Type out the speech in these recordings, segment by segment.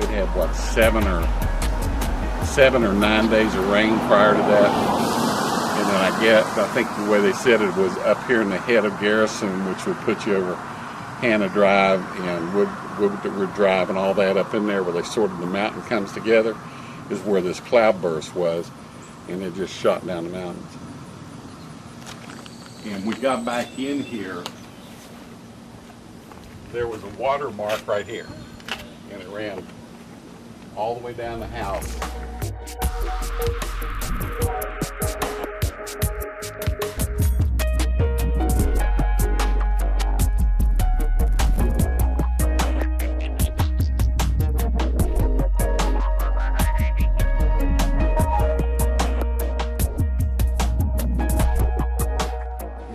we had what, 7 or 9 days of rain prior to that. And then I think the way they said it was up here in the head of Garrison, which would put you over Hannah Drive and Woodward Drive and all that up in there where they sort of the mountain comes together, is where this cloudburst was, and it just shot down the mountains. And we got back in here, there was a watermark right here, and it ran all the way down the house.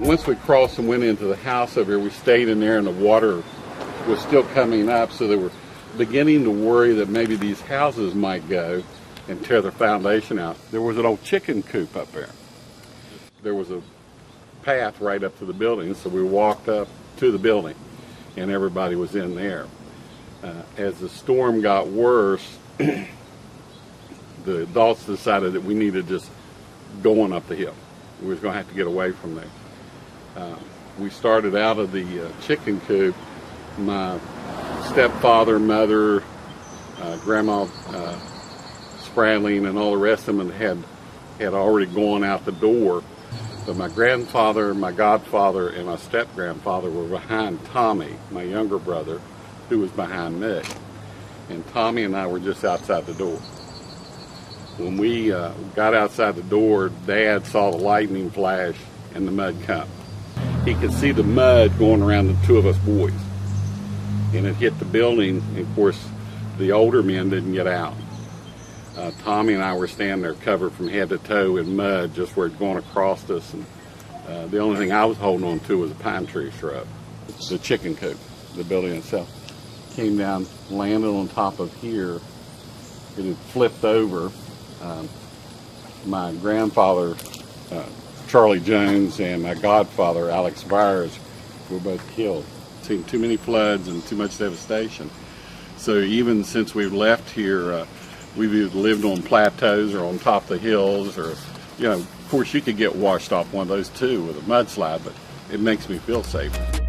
Once we crossed and went into the house over here, we stayed in there and the water was still coming up, so they were beginning to worry that maybe these houses might go and tear the foundation out. There was an old chicken coop up there. There was a path right up to the building, so we walked up to the building and everybody was in there. As the storm got worse, the adults decided that we needed just going up the hill. We was going to have to get away from there. We started out of the chicken coop. My stepfather, mother, grandma Spradling, and all the rest of them had already gone out the door. But my grandfather, my godfather, and my step-grandfather were behind Tommy, my younger brother, who was behind me. And Tommy and I were just outside the door. When we got outside the door, Dad saw the lightning flash and the mud come. He could see the mud going around the two of us boys. And it hit the building, and of course, the older men didn't get out. Tommy and I were standing there covered from head to toe in mud, just where it's going across us. And the only thing I was holding on to was a pine tree shrub. The chicken coop, the building itself. Came down, landed on top of here, and it flipped over. My grandfather, Charlie Jones, and my godfather, Alex Byers, were both killed. Seen too many floods and too much devastation. So even since we've left here, we've either lived on plateaus or on top of the hills, or, of course you could get washed off one of those too with a mudslide, but it makes me feel safer.